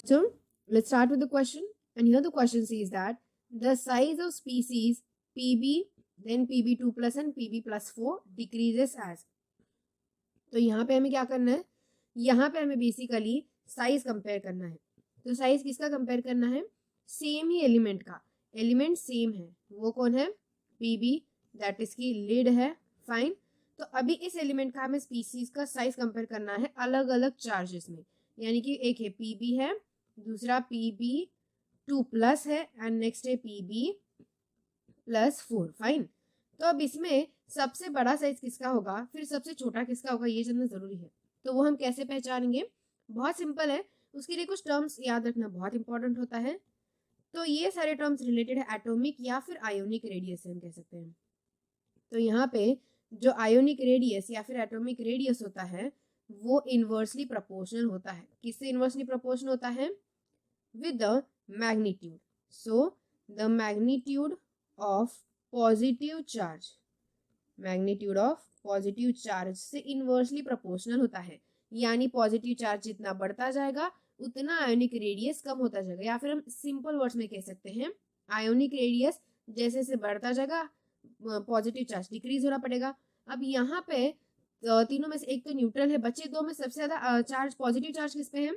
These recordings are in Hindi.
So let's start with the question. And here the question says that the size of species PB, then PB2 plus and PB plus 4 decreases as. तो यहाँ पे हमें क्या करना है, यहाँ पे हमें बेसिकली साइज कंपेयर करना है. तो साइज किसका कंपेयर करना है, सेम ही एलिमेंट का, एलिमेंट सेम है, वो कौन है, पीबी, दैट इज की लिड है. फाइन. तो अभी इस एलिमेंट का हमें स्पीसीज का साइज कंपेयर करना है अलग अलग चार्जेस में. यानी कि एक है पीबी है, दूसरा PB2 प्लस है एंड नेक्स्ट है PB प्लस 4. फाइन. तो अब इसमें सबसे बड़ा साइज किसका होगा, फिर सबसे छोटा किसका होगा, ये जानना जरूरी है. तो वो हम कैसे पहचानेंगे, बहुत सिंपल है. उसके लिए कुछ टर्म्स याद रखना बहुत इंपॉर्टेंट होता है. तो ये सारे टर्म्स रिलेटेड है एटॉमिक या फिर आयोनिक रेडियस से हम कह सकते हैं. तो यहाँ पे जो आयोनिक रेडियस या फिर एटॉमिक रेडियस होता है वो इनवर्सली प्रोपोर्शनल होता है. किससे इनवर्सली प्रोपोर्शनल होता है, with the magnitude. So the magnitude of positive charge, magnitude of positive charge से इनवर्सली प्रोपोर्शनल होता है. यानी पॉजिटिव चार्ज जितना बढ़ता जाएगा उतना आयोनिक रेडियस कम होता जाएगा. या फिर हम सिंपल वर्ड्स में कह सकते हैं आयोनिक रेडियस जैसे जैसे बढ़ता जाएगा पॉजिटिव चार्ज डिक्रीज होना पड़ेगा. अब यहाँ पे तीनों में से एक तो न्यूट्रल है, बचे दो में सबसे ज्यादा चार्ज पॉजिटिव चार्ज किस पे है,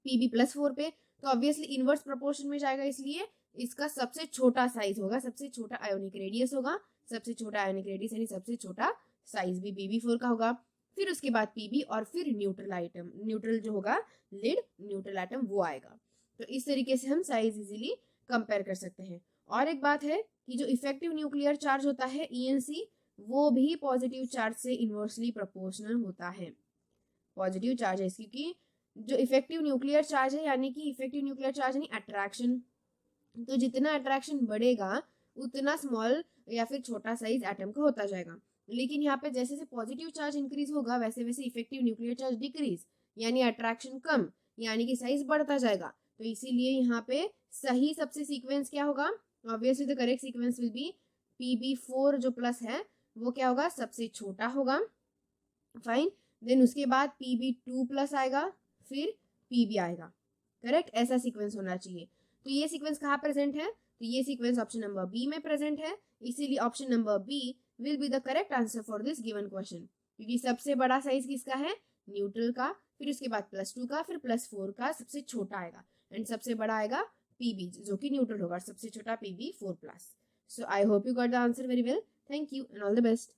PB प्लस 4 पे. तो ऑब्वियसली इनवर्स प्रोपोर्शन में जाएगा, इसलिए इसका सबसे छोटा साइज होगा, सबसे छोटा आयोनिक रेडियस होगा. सबसे छोटा आयोनिक रेडियस यानी सबसे छोटा साइज भी PB4 का होगा. फिर उसके बाद PB और फिर न्यूट्रल आइटम, न्यूट्रल जो होगा लिड न्यूट्रल आइटम वो आएगा. तो इस तरीके से हम साइज इजीली कंपेयर कर सकते हैं. और एक बात है कि जो इफेक्टिव न्यूक्लियर चार्ज होता है ENC वो भी पॉजिटिव चार्ज से इनवर्सली प्रोपोर्शनल होता है. पॉजिटिव चार्ज है क्योंकि जो इफेक्टिव न्यूक्लियर चार्ज है, यानी कि इफेक्टिव न्यूक्लियर चार्ज यानी अट्रैक्शन, तो जितना अट्रैक्शन बढ़ेगा उतना स्मॉल या फिर छोटा साइज एटम का होता जाएगा. लेकिन यहाँ पे जैसे जैसे पॉजिटिव चार्ज इंक्रीज होगा वैसे वैसे इफेक्टिव न्यूक्लियर चार्ज डिक्रीज, यानी अट्रैक्शन कम, यानी कि साइज बढ़ता जाएगा. तो इसीलिए यहाँ पे सही सबसे सीक्वेंस क्या होगा, obviously the correct sequence will be PB4 जो प्लस है वो क्या होगा, सबसे छोटा होगा. फाइन. देन उसके बाद PB2 प्लस आएगा, फिर PB आएगा. करेक्ट, ऐसा सीक्वेंस होना चाहिए. तो ये सीक्वेंस कहाँ प्रेजेंट है, तो ये सीक्वेंस ऑप्शन नंबर बी में प्रेजेंट है. इसीलिए option number B will be the correct answer for this given question. क्योंकि सबसे बड़ा साइज किसका है, न्यूट्रल का, फिर उसके बाद +2 का, फिर +4 का सबसे छोटा आएगा एंड सबसे बड़ा आएगा PB जो कि न्यूट्रल होगा, सबसे छोटा PB4 plus. So I hope you got the answer very well. Thank you and all the best.